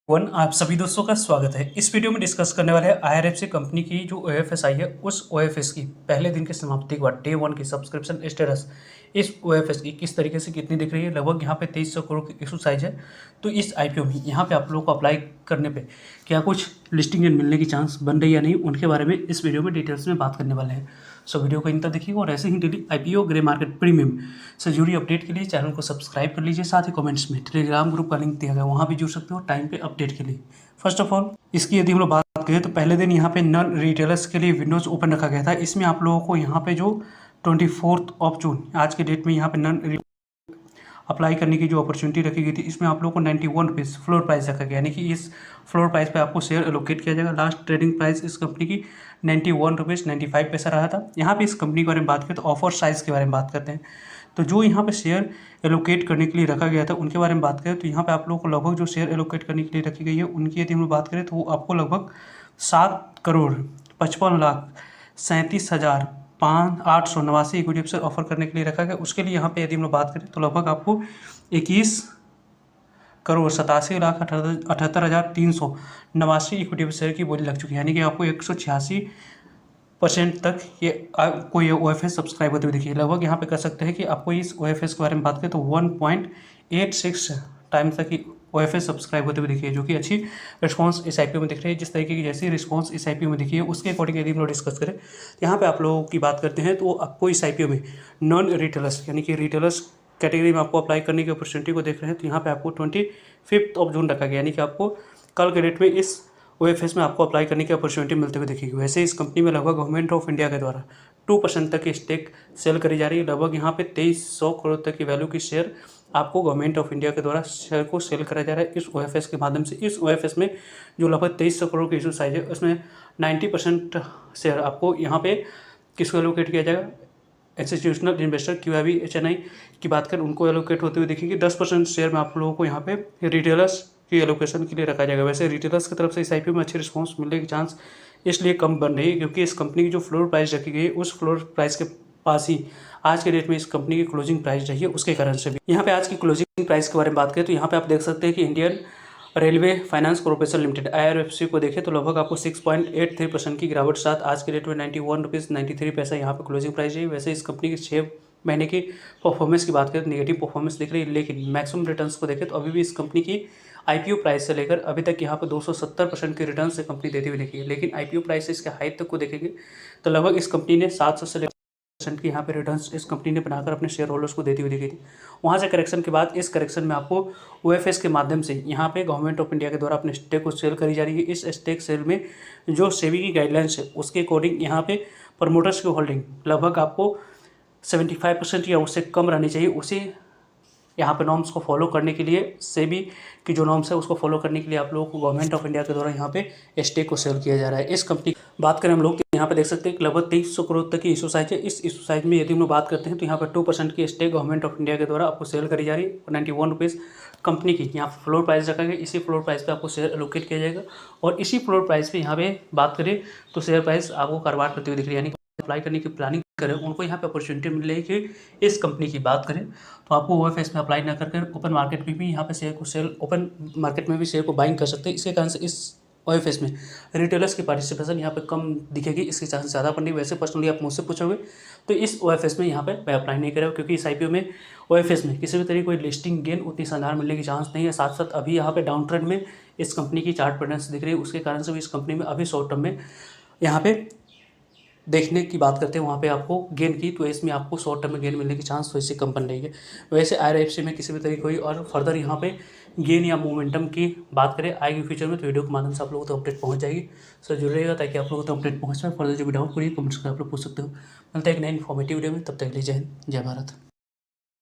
One आप सभी दोस्तों का स्वागत है। इस वीडियो में डिस्कस करने वाले हैं आईआरएफसी कंपनी की जो ओएफएस आई है उस ओएफएस की पहले दिन की समाप्ति के बाद डे वन की सब्सक्रिप्शन स्टेटस इस ओएफएस की किस तरीके से कितनी दिख रही है। लगभग यहाँ पे 2300 करोड़ की इशू साइज है। तो इस आईपीओ में यहाँ पे आप लोगों को अप्लाई करने पे क्या कुछ लिस्टिंग मिलने की चांस बन रही है या नहीं, उनके बारे में इस वीडियो में डिटेल्स में बात करने वाले हैं। सो वीडियो को इन तक देखिएगा और ऐसे ही daily IPO grey market premium से जुड़ी अपडेट के लिए चैनल को सब्सक्राइब कर लीजिए। साथ ही कमेंट्स में टेलीग्राम ग्रुप का लिंक दिया गया, वहाँ भी जुड़ सकते हो टाइम पे अपडेट के लिए। फर्स्ट ऑफ ऑल इसकी यदि हम लोग बात करें तो पहले दिन यहाँ पे नॉन रिटेलर्स के लिए विंडोज ओपन रखा गया था। इसमें आप लोगों को यहाँ पे जो 24 जून आज के डेट में यहाँ पे नॉन अप्लाई करने की जो अपॉर्चुनिटी रखी गई थी, इसमें आप लोगों को 91 रुपीज़ फ्लोर प्राइस रखा गया, यानी कि इस फ्लोर प्राइस पे आपको शेयर एलोकेट किया जाएगा। लास्ट ट्रेडिंग प्राइस इस कंपनी की 91 रुपीज़ 95 पैसा रहा था। यहाँ पे इस कंपनी के बारे में बात करें तो ऑफर साइज़ के बारे में बात करते हैं। तो जो यहाँ पे शेयर एलोकेट करने के लिए रखा गया था उनके बारे में बात करें तो यहाँ पे आप लोगों को लगभग जो शेयर एलोकेट करने के लिए रखी गई है उनकी यदि हम लोग बात करें तो वो आपको लगभग 7,55,37,889 इक्विटी शेयर ऑफर करने के लिए रखा गया। उसके लिए यहाँ पे यदि हम लोग बात करें तो लगभग आपको 21,87,78,389 इक्विटी शेयर की बोली लग चुकी है, यानी कि आपको 186% तक ये आपको ये ओएफएस सब्सक्राइब होते हुए देखिए। लगभग यहाँ पे कर सकते हैं कि आपको इस ओएफएस के बारे में बात करें तो 1.86 टाइम्स तक की ओएफएस सब्सक्राइब होते हुए देखिए, जो कि अच्छी रिस्पांस इस आईपीओ में दिख रही है। जिस तरीके की जैसी रिस्पांस इस आईपीओ में दिखी है उसके अकॉर्डिंग यदि हम लोग डिस्कस करें तो यहाँ पे आप लोगों की बात करते हैं तो आपको इस आईपीओ में नॉन रिटेलर्स यानी कि रिटेलर्स कैटेगरी में आपको अप्लाई करने की अपॉर्चुनिटी को देख रहे हैं तो यहाँ पे आपको 25 जून रखा गया, यानी कि आपको कल के डेट में इस ओएफएस में आपको अप्लाई करने की अपॉर्चुनिटी मिलते हुए दिखेगी। वैसे इस कंपनी में लगभग गवर्नमेंट ऑफ इंडिया के द्वारा 2% तक की स्टेक सेल करी जा रही है। लगभग यहाँ पे 2300 करोड़ तक की वैल्यू की शेयर आपको गवर्नमेंट ऑफ इंडिया के द्वारा शेयर को सेल करा जा रहा है इस ओएफएस के माध्यम से। इस ओएफएस में जो लगभग 2300 करोड़ की इशू साइज है उसमें 90% शेयर आपको यहाँ पे किसको एलोकेट किया जाएगा, इंस्टीट्यूशनल इन्वेस्टर QIB HNI की बात करें उनको एलोकेट होते हुए देखेंगे। 10% शेयर में आप लोगों को यहाँ पे रिटेलर्स की एलोकेशन के लिए रखा जाएगा। वैसे रिटेलर्स की तरफ से इस आईपीओ में अच्छी रिस्पांस मिलने की चांस इसलिए कम बन रही है क्योंकि इस कंपनी की जो फ्लोर प्राइस रखी गई है उस फ्लोर प्राइस के पास ही आज के डेट में इस कंपनी की क्लोजिंग प्राइस रही है, उसके कारण से भी। यहाँ पे आज की क्लोजिंग प्राइस के बारे में बात करें तो यहाँ पे आप देख सकते हैं कि Indian railway finance corporation limited IRFC को देखें तो लगभग आपको 6.83% की गिरावट साथ आज के डेट में 91 रुपीज़ 93 पैसा यहाँ पे क्लोजिंग प्राइस है। वैसे इस कंपनी के 6 महीने की परफॉर्मेंस की बात करें तो नेगेटिव परफॉर्मेंस दिख रही है, लेकिन मैक्सिमम रिटर्न्स को देखें तो अभी भी इस कंपनी की आईपीओ प्राइस से लेकर अभी तक यहाँ पे 270% के रिटर्न से कंपनी देती हुई देखी है। लेकिन आईपीओ प्राइस से इसके हाई तक को देखेंगे तो लगभग इस कंपनी ने 700 से % की यहाँ पे रिटर्न्स इस कंपनी ने बनाकर अपने शेयर होल्डर्स को देती हुई देखी थी। वहाँ से करेक्शन के बाद इस करेक्शन में आपको ओएफएस के माध्यम से यहाँ पे गवर्नमेंट ऑफ इंडिया के द्वारा अपने स्टेक को सेल करी जा रही है। इस स्टेक सेल में जो सेबी की गाइडलाइंस है उसके अकॉर्डिंग यहाँ पे प्रमोटर्स की होल्डिंग लगभग आपको 75% या उससे कम रहनी चाहिए। उसी यहाँ पे नॉर्म्स को फॉलो करने के लिए सेबी की जो नॉर्म्स है उसको फॉलो करने के लिए आप लोगों को गवर्नमेंट ऑफ इंडिया के द्वारा यहाँ पे स्टेक को सेल किया जा रहा है। इस कंपनी बात करें हम लोग यहाँ पे देख सकते हैं कि लगभग 2300 करोड़ तक की इशू साइज है। इस इशू साइज में यदि हम लोग बात करते हैं तो यहाँ पर 2% की स्टेक गवर्नमेंट ऑफ इंडिया के द्वारा आपको सेल करी जा रही है। 91 रुपीज़ कंपनी की यहाँ फ्लोर प्राइस रखा गया, इसी फ्लोर प्राइस पे आपको शेयर एलोकेट किया जाएगा और इसी फ्लोर प्राइस पे यहाँ पे बात करें तो शेयर प्राइस आपको कारोबार करते हुए दिख रही है। यानी अप्लाई करने की प्लानिंग करें उनको यहाँ पे अपॉर्चुनिटी मिल रही है कि इस कंपनी की बात करें तो आपको ओएफएस में अप्लाई ना करके ओपन मार्केट में भी यहाँ पे शेयर को सेल ओपन मार्केट में भी शेयर को बाइंग कर सकते हैं। इसके कारण से इस ओएफएस में रिटेलर्स की पार्टिसिपेशन यहाँ पे कम दिखेगी, इसकी चांस ज़्यादा पड़नी। वैसे पर्सनली आप मुझसे पूछोगे तो इस ओएफएस में यहाँ पे मैं अप्लाई नहीं करा क्योंकि इस आईपीओ में ओएफएस में किसी भी तरीके कोई लिस्टिंग गेन उतनी शानदार मिलने की चांस नहीं है। साथ साथ अभी यहाँ पे डाउन ट्रेंड में इस कंपनी की चार्ट पैटर्न्स दिख रही है, उसके कारण से भी इस कंपनी में अभी शॉर्ट टर्म में यहाँ पे देखने की बात करते हैं वहाँ पे आपको गेन की, तो इसमें आपको शॉर्ट टर्म में गेन मिलने की चांस तो इससे कम बन रही है। वैसे IRFC में किसी भी तरीके कोई और फर्दर यहाँ पे गेन या मोमेंटम की बात करें आएगी फ्यूचर में तो वीडियो के माध्यम से आप लोगों को तो अपडेट पहुँच जाएगी। सो जुड़ रहेगा ताकि आप लोगों को तो अपडेट पहुँच जाए। फर्दर जो भी डाउट करिए कमेंट्स कर आप लोग पूछ सकते हो। मिलता है एक नई इन्फॉर्मेटिव वीडियो में, तब तक के लिए जय हिंद जय भारत।